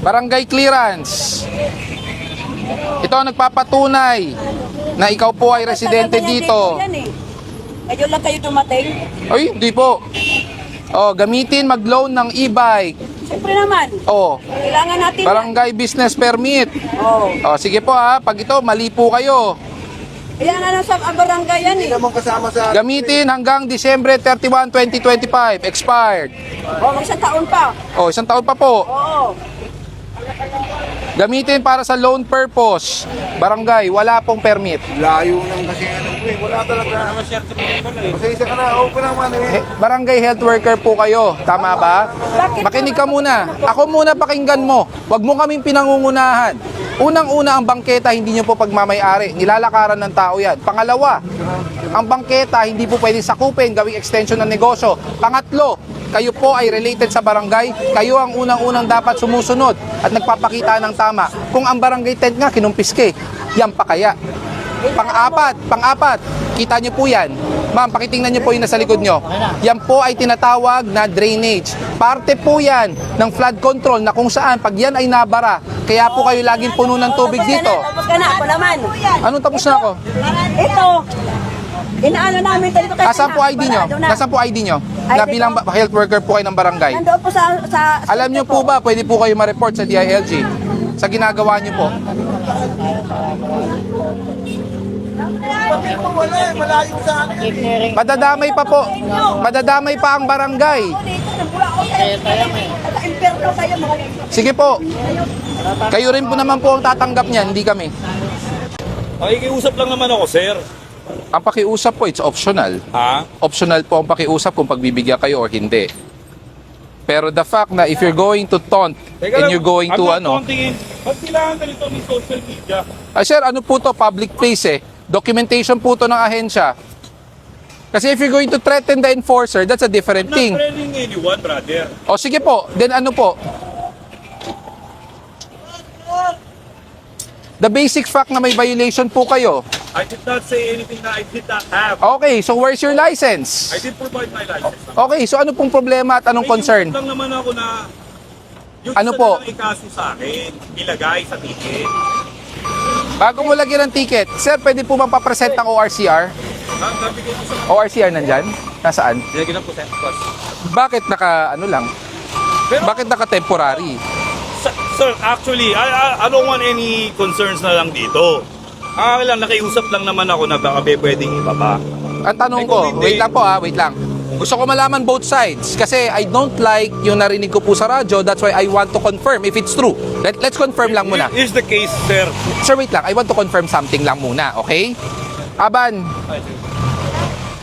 Barangay clearance. Ito ang nagpapatunay na ikaw po ay residente dito. Medyo lang kayo dumating. Ay, hindi po. Oh, gamitin mag-loan ng e-bike. Siyempre naman. Oh, Kailangan natin. barangay business permit. Oh. Oh, sige po ha, pag ito mali po kayo. Kaya nga nasa barangay yan eh. naman kasama sa... Gamitin hanggang Disyembre 31, 2025. Expired. Oh, may isang taon pa. Oh, isang taon pa po. Oo. Gamitin para sa loan purpose. Barangay, wala pong permit. Layo nang kasi ano po eh. Wala talaga. Pasensya ka na. Ako naman eh. Barangay health worker po kayo. Tama ba? Makinig ka muna. Ako muna pakinggan mo. Huwag mo kaming pinangungunahan. Unang-una ang bangketa, hindi nyo po pagmamayari. Nilalakaran ng tao yan. Pangalawa, ang bangketa, hindi po pwedeng sakupin, gawing extension ng negosyo. Pangatlo, kayo po ay related sa barangay. Kayo ang unang-unang dapat sumusunod at nagpapakita ng tama. Kung ang barangay tent nga, kinumpiske, yan pa kaya. Pang-apat, kita nyo po yan. Ma'am, pakitingnan nyo po yung nasa likod nyo. Yan po ay tinatawag na drainage. Parte po yan ng flood control na kung saan pag yan ay nabara, kaya po kayo laging puno ng tubig dito. Tapos ka na, ako naman. Anong tapos na ako? Ito. Inaano namin dito kayo. Nasaan po ID nyo? Nasaan po ID nyo? Na bilang health worker po kayo ng barangay. Nandoon po sa Alam nyo po ba, pwede po kayo ma-report sa DILG sa ginagawa nyo po? Wala eh. Malayo sa akin. Madadamay pa po. Madadamay pa ang barangay. Impierno kayo mga. Sige po. Kayo rin po naman po ang tatanggap niyan, hindi kami. Pakikiusap lang naman ako, sir. Ang pakiusap po, it's optional. Ha? Optional po ang pakiusap kung pagbibigyan kayo or hindi. Pero the fact na if you're going to taunt and you're going to Ba't kailangan ganito ng social media? Sir, ano po to? Public place eh. Documentation po to ng ahensya. Kasi if you're going to threaten the enforcer, that's a different I'm thing. not threatening anyone, brother. O sige po, then ano po? The basic fact na may violation po kayo. I did not say anything that I did not have. Okay, so where's your license? I did provide my license. Okay, so ano pong problema at anong concern? Lang naman ako na yung Ano isa po? na lang ikaso sa akin, ilagay sa ticket. Bago mo lagyan ng ticket, sir, pwede po bang papresent ang ORCR? Ang nabigay ko sa ORCR nandyan? Nasaan? nilagyan ng po boss. Bakit naka, ano lang? Pero, Bakit naka temporary? sir, actually, I don't want any concerns na lang dito. Lang, nakiusap lang naman ako na baka pwedeng ibaba. Ang tanong ko, wait lang po wait lang. Gusto ko malaman both sides kasi I don't like yung narinig ko po sa radyo. That's why I want to confirm if it's true. Let's confirm lang muna. Here's the case, sir. Sir, wait lang. I want to confirm something lang muna, okay? Aban,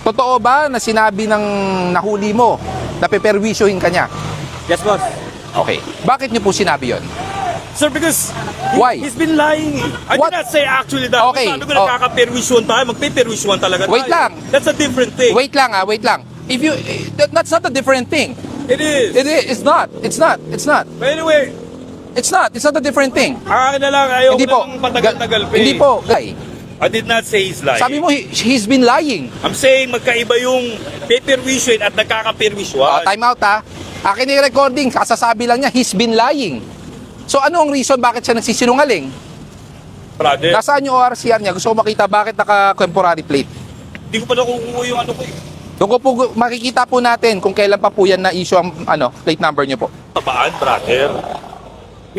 totoo ba na sinabi ng nahuli mo na peperwisyohin ka niya? Yes, boss. Okay. Bakit niyo po sinabi yon? Sir, because Why? he's been lying. I What? did not say actually that. Okay. Sabi ko nagkaka-perwisyon tayo, magpe-perwisyon talaga tayo. Wait lang. That's a different thing. Wait lang wait lang. If you that's not a different thing. It is. It's not. It's not. It's not. But anyway, It's not. It's not a different thing. akin na lang, ayaw Hindi ko po. nang patagal-tagal pa Hindi eh. po. Guy, I did not say he's lying. sabi mo he's been lying. I'm saying magkaiba yung pe-perwisyon at nagkaka-perwisyon. Time out Akin yung recording, kasasabi lang niya, he's been lying. So ano ang reason bakit siya nagsisinungaling? Brother, Nasaan yung ORCR niya? Gusto ko makita bakit naka-temporary plate. hindi ko pa nakukuha yung ano ko eh. Doon ko po makikita po natin kung kailan pa po yan na issue ang plate number niyo po. Tabaan, brother.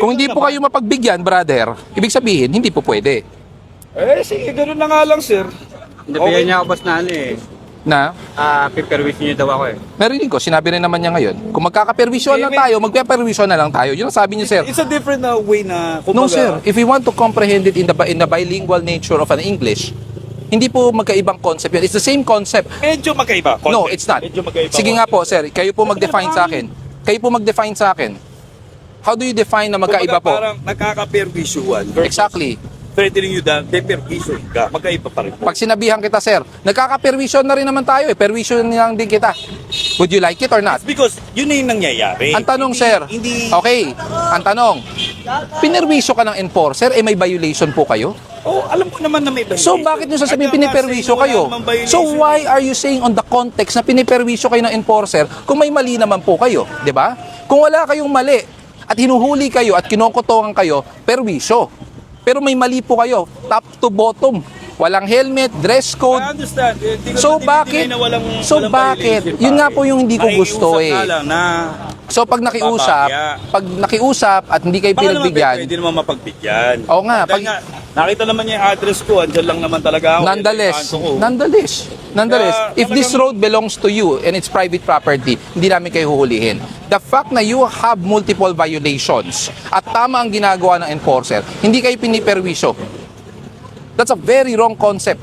Kung hindi po kayo mapagbigyan, brother, ibig sabihin, hindi po pwede. Eh, sige, ganun na nga lang, sir. Nabigyan niya ako boss na ano eh. Na, Piperwish niya daw ako eh. narinig ko, sinabi rin naman niya ngayon, kung magkakaperwisyon lang tayo, magpeperwisyon na lang tayo. Yun ang sabi niyo, sir. It's a different way na... No, sir. If we want to comprehend it in the bilingual nature of an English, hindi po magkaibang concept yun. It's the same concept. Medyo magkaiba. No, Content. it's not. Medyo magkaiba. Sige nga po, sir. Kayo po mag-define sa akin. Kayo po mag-define sa akin. How do you define na magkaiba po? Parang nagkaka-perwisyuan. Exactly. Threatening you that pe-perwisyon ka. Magkaiba pa rin. Pag sinabihan kita, sir, nagkaka-perwisyon na rin naman tayo eh. Perwisyon lang din kita. Would you like it or not? Because yun na yung nangyayari. Ang tanong, Hindi- sir, Hindi... okay, ang tanong, pinerwisyo ka ng enforcer, may violation po kayo? Oh, alam ko naman na may violation. So bakit nyo sasabihin I'm not piniperwisyo saying wala kayo? namang violation. So why are you saying on the context na piniperwisyo kayo ng enforcer kung may mali naman po kayo, 'di ba? Kung wala kayong mali at hinuhuli kayo at kinokotongan kayo, perwisyo. Pero may mali po kayo, top to bottom. Walang helmet, dress code. I understand. Hindi ko So naman bakit? dinideny na walang So bakit? violation, Yun nga pare. po yung hindi ko gusto Nakikiusap eh. nga lang na So pag nakiusap at hindi kayo baka naman pinagbigyan, pwede naman mapagbigyan. Oo nga, Dahil nga, nakita naman niya yung address ko, andyan lang naman talaga ako. nonetheless, Yan yung kanto ko. nonetheless, Kaya, if this talagang- road belongs to you and it's private property, hindi namin kayo huhulihin. The fact na you have multiple violations at tama ang ginagawa ng enforcer, hindi kayo piniperwisyo. That's a very wrong concept.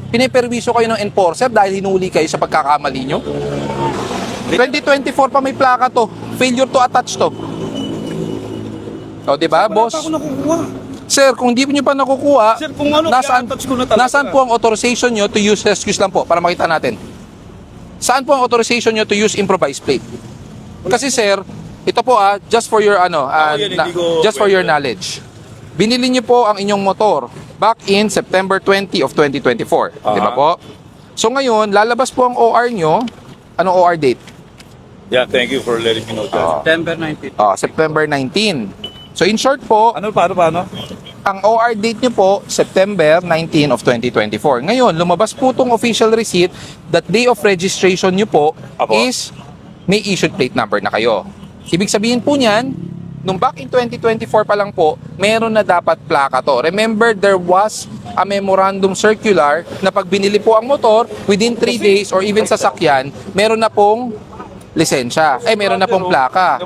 Piniperwisyo kayo ng enforcer dahil hinuli kayo sa pagkakamali nyo. 2024 pa may plaka to. Failure to attach to. O, di ba, boss? Wala pa ako nakukuha. Sir, kung di nyo pa nakukuha, Sir, kung ano, i-attach ko na talaga. nasaan po ang authorization nyo to use, excuse lang po, para makita natin. Saan po ang authorization nyo to use improvised plate? Kasi sir, ito po just for your yan, hindi ko just for your pwede. knowledge. Binili nyo po ang inyong motor back in September 20 of 2024. Di ba po? So ngayon, lalabas po ang OR nyo. Anong OR date? Yeah, thank you for letting me know that. September 19. September 19. So in short po, Paano? ang OR date nyo po, September 19 of 2024. Ngayon, lumabas po itong official receipt that day of registration nyo po Apo. is may issued plate number na kayo. Ibig sabihin po niyan, nung back in 2024 pa lang po, meron na dapat plaka to. Remember, there was a memorandum circular na pag binili po ang motor, within 3 days or even sasakyan, meron na pong lisensya. Meron na pong plaka.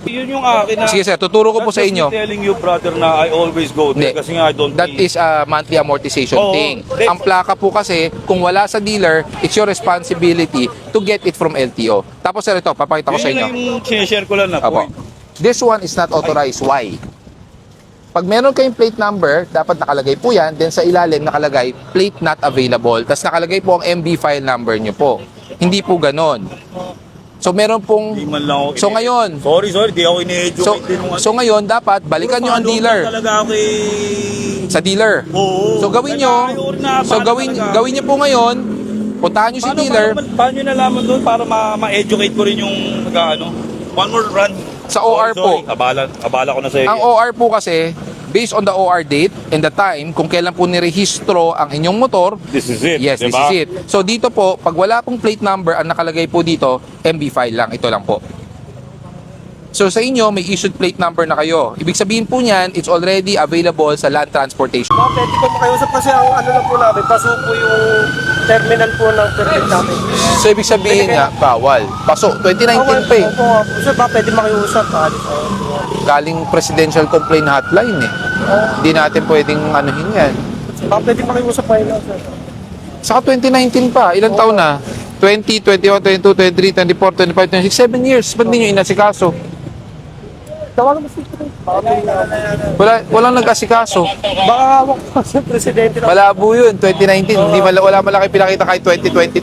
Yun yung akin na... Sige sir, tuturo ko po sa That's just inyo. me telling you, brother, na I always go there Hindi. kasi nga I don't That pay. is a monthly amortization Oo. thing. Hindi. Ang plaka po kasi, kung wala sa dealer, it's your responsibility to get it from LTO. Tapos sir, ito, papakita ko sa Yun inyo. lang yung sinishare ko lang na Apo. point. This one is not authorized. Why? Pag meron kayong plate number, dapat nakalagay po yan. Then sa ilalim nakalagay, plate not available. Tapos nakalagay po ang MB file number nyo po. Hindi po ganon. So meron pong... Di man lang ako So ngayon, Sorry, di ako ini-educate din nung so ngayon, dapat balikan nyo ang dealer Talaga ako sa dealer. Oo. So gawin nyo, gawin nyo po ngayon, puntahan nyo si dealer Paano nyo nalaman doon para ma-educate ko rin yung one more run. sa OR po. Abala ko na sa iyo. Ang OR po kasi, based on the OR date and the time, kung kailan po nirehistro ang inyong motor, This is it. yes, this diba? is it. So dito po, pag wala pong plate number, ang nakalagay po dito, MB file lang. Ito lang po. So sa inyo, may issued plate number na kayo. Ibig sabihin po niyan, it's already available sa land transportation. Pwede po makiusap kasi ang ano lang po namin, paso po yung terminal po ng permit namin. So ibig sabihin nga, bawal. Paso, 2019 pa eh. Opo, sir, ba pwede makiusap? Galing presidential complaint hotline eh. Hindi natin pwedeng anuhin yan. Ba pwede makiusap kayo lang, sir? Saka 2019 pa, ilang taon na? 20, 21, 22, 23, 24, 25, 26, 7 years. Ba't hindi nyo inasikaso? Tawagan mo si Walang nag-asikaso. Baka hawak pa sa presidente na. Malabo yun, 2019. Hindi wala malaki pinakita kahit 2022.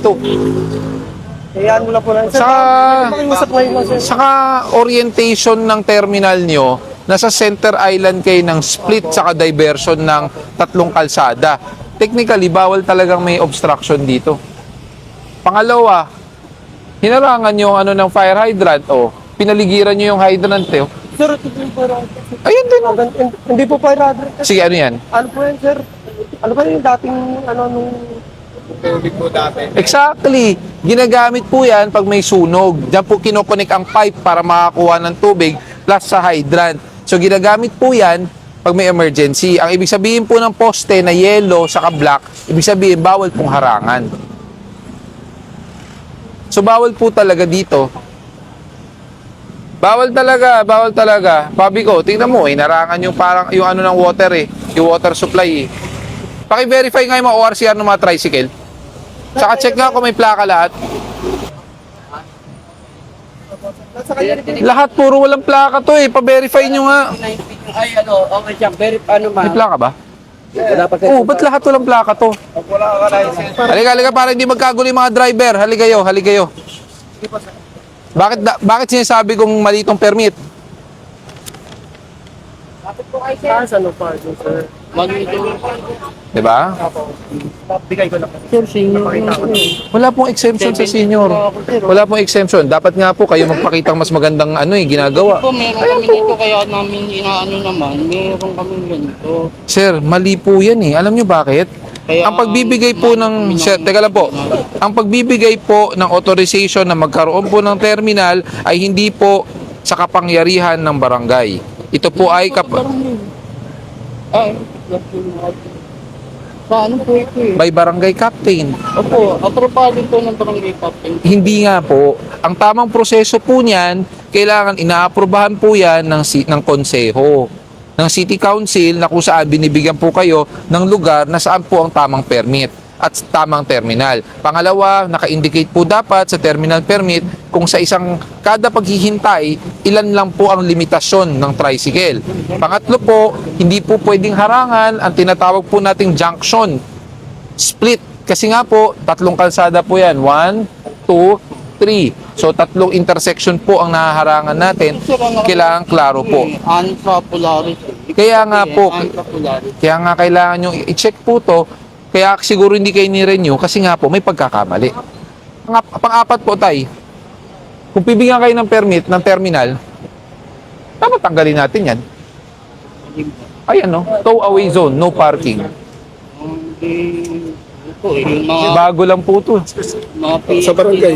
Hayaan mo lang po lang. Sir, Saka- pwede makiusap ngayon lang, sir. Saka orientation ng terminal nyo, nasa center island kayo ng split saka diversion ng tatlong kalsada. Technically, bawal talagang may obstruction dito. Pangalawa, hinarangan yung ng fire hydrant. Pinaligiran nyo yung hydrant. Sir, ito po yung parang... Ayun din. Hindi po pa radar. Sige, ano yan? Ano po yan, sir? Ano ba yung dating, nung... Exactly. Ginagamit po yan pag may sunog. Diyan po kinokonek ang pipe para makakuha ng tubig plus sa hydrant. So ginagamit po yan pag may emergency. Ang ibig sabihin po ng poste na yellow saka black, ibig sabihin bawal pong harangan. So bawal po talaga dito. Bawal talaga. Pabi ko, tingnan mo, narangan yung parang yung ng water yung water supply Paki-verify nga yung mga ORCR ng mga tricycle. Saka check nga kung may plaka lahat. Lahat puro walang plaka to Pa-verify nyo nga. Ay, okay siya. Very, May plaka ba? Wala pa Ba't lahat walang plaka to? Halika, para hindi magkagulo yung mga driver. Halikayo. Bakit sinasabi kong mali itong permit? Saan sa no parking, sir? Malito. Di ba? Bigay ko lang. Sir, senior. Wala pong exemption sa senior. Wala pong exemption. Dapat nga po kayo magpakitang mas magandang ginagawa. Po, meron kami dito kaya namin inaano naman. Meron kami ganito. Sir, mali po yan eh. Alam nyo bakit? Kaya, Ang pagbibigay po ng... Sir, teka lang po. Ang pagbibigay po ng authorization na magkaroon po ng terminal ay hindi po sa kapangyarihan ng barangay. Ito po ay Ay, paano po ito eh? by barangay captain. Opo, aprobado po ng barangay captain. Hindi nga po. Ang tamang proseso po niyan, kailangan inaaprobahan po yan ng konseho, ng city council na kung saan binibigyan po kayo ng lugar na saan po ang tamang permit at tamang terminal. Pangalawa, naka-indicate po dapat sa terminal permit kung sa kada paghihintay, ilan lang po ang limitasyon ng tricycle. Pangatlo po, hindi po pwedeng harangan ang tinatawag po nating junction split. Kasi nga po, 3 kalsada po yan. 1, 2, 3. So, 3 intersection po ang nahaharangan natin. Kailangan klaro po. Ansa Polaris. Kaya nga po, Ansa Polaris. kaya nga kailangan nyo i-check po to. Kaya siguro hindi kayo ni-renew kasi nga po may pagkakamali. Pang-apat po, tay. Kung bibigyan kayo ng permit ng terminal, dapat tanggalin natin yan. Ayan, no? Tow away zone, no parking. Ito eh, yung mga... Bago lang po to. mga Sa barangay,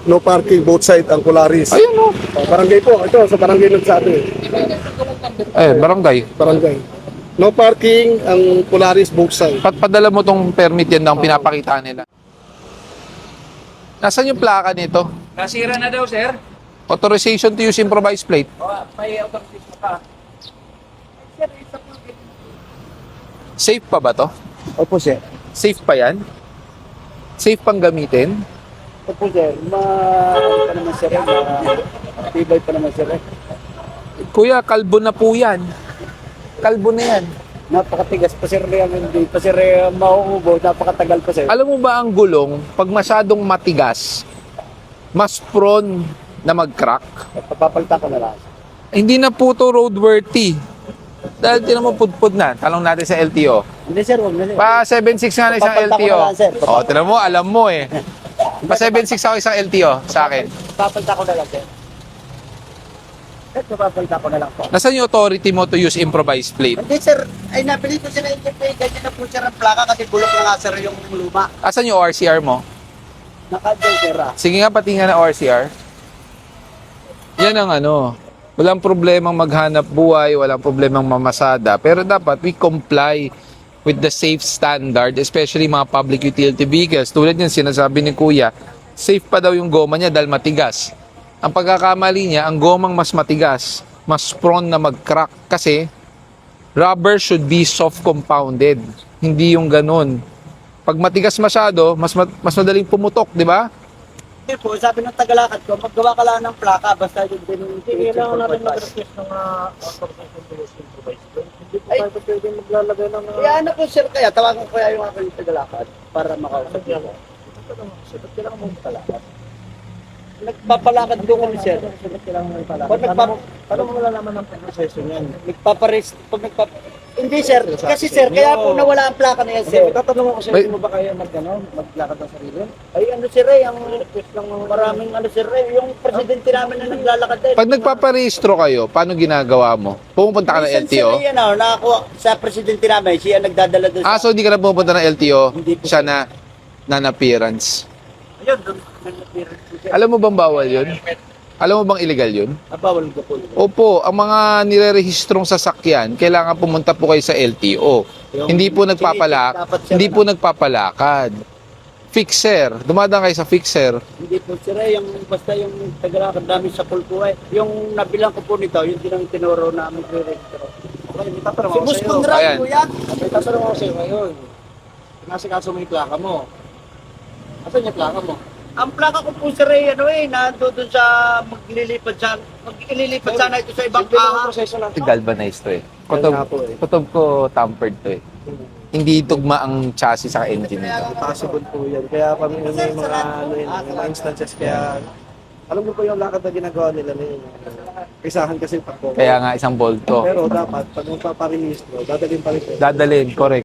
no parking both side ang Polaris. Ayan, no? Barangay po, ito sa barangay nagsabi. Barangay. Barangay. No parking ang Polaris both side. Padala mo tong permit yan na ang pinapakita nila. Nasaan yung plaka nito? Nasira na daw, sir. Authorization to use improvised plate. May authorization pa. Safe pa ba to? Opo sir. Safe pa yan? Safe pang gamitin? Opo sir. Pa naman sir. Tibay pa naman sir. Kuya, kalbo na po yan. Kalbo na yan. Napakatigas pa sir. Hindi pa sir mauubo. Napakatagal pa sir. Alam mo ba ang gulong, pag masyadong matigas, mas prone na mag-crack? Papapalta ko na lang. Hindi na po to roadworthy. Dahil tinan mo pudpud na. Talong natin sa LTO. Hindi sir, huwag na sir. Pa 7.6 nga na isang Papalta ko LTO. na lang, sir. O, tinan mo, alam mo eh. Pa 7.6 ako isang LTO sa akin. Papalta ko na lang sir. Papalta ko na lang po. Nasaan yung authority mo to use improvised plate? Hindi sir, ay nabili ko sila yung ganyan na po sir ang plaka kasi bulok na nga sir yung luma. Asan yung ORCR mo? Nakadyan sir ah. Sige nga, pati nga na ORCR. Yan ang walang problemang maghanap buhay, walang problemang mamasada. Pero dapat we comply with the safe standard, especially mga public utility vehicles. Tulad yan, sinasabi ni Kuya, safe pa daw yung goma niya dahil matigas. Ang pagkakamali niya, ang gomang mas matigas, mas prone na mag-crack kasi rubber should be soft compounded, hindi yung ganun. Pag matigas masyado, mas madaling pumutok, di ba? Hindi po, sabi ng tagalakad ko, maggawa ka lang ng plaka basta yung din. Hindi kailangan natin mag-request ng authorization to use improvised plate. Hindi po tayo pwede maglalagay ng... Ano po sir kaya, tawagan ko kaya yung aking tagalakad para makausap niya. Sir, kailangan mo talakad. Nagpapalakad ko kami sir. Kailangan mo talakad. Paano mo malalaman ng proseso niyan? Hindi sir, kasi sir, kaya po nawala ang plaka na yan sir. Tatanong ako sir, hindi mo ba kaya maglakad ng sarili? Ay sir ang request ng maraming sir yung presidente namin na naglalakad din. Pag nagpaparehistro kayo, paano ginagawa mo? Pumupunta ka ng LTO? Sir, nakakuha sa presidente namin, siya nagdadala doon So hindi ka na pumunta ng LTO? Hindi po. Siya na non-appearance. Ayun, doon. Alam mo bang bawal yun? Alam mo bang illegal yun? Bawal ko po. Opo, ang mga nirerehistrong sasakyan, kailangan pumunta po kayo sa LTO. Hindi po hindi po nagpapalakad. Fixer, dumadaan kayo sa fixer. Hindi po sir, yung basta yung tagalakad namin sa Pulpo yung nabilang ko po nito, yung tinuro namin re-registro. Okay, may tatanong ako sa iyo. Ayan. May tatanong ako sa iyo ngayon. Nasikaso mo yung plaka mo. Asan yung plaka mo? Ang plaka ko po sir nandoon sa maglilipat sana ito sa ibang aha. Galvanized to eh. Kutob ko tampered to eh. Hindi tugma ang chassis sa engine nito. Possible po yan. Kaya kami may mga mga instances kaya Alam mo po yung lakad na ginagawa nila na yun. Isahan kasi pa po. Kaya nga isang bolto. Pero dapat, pag magpaparehistro, dadalhin pa rin po. Dadalhin, correct.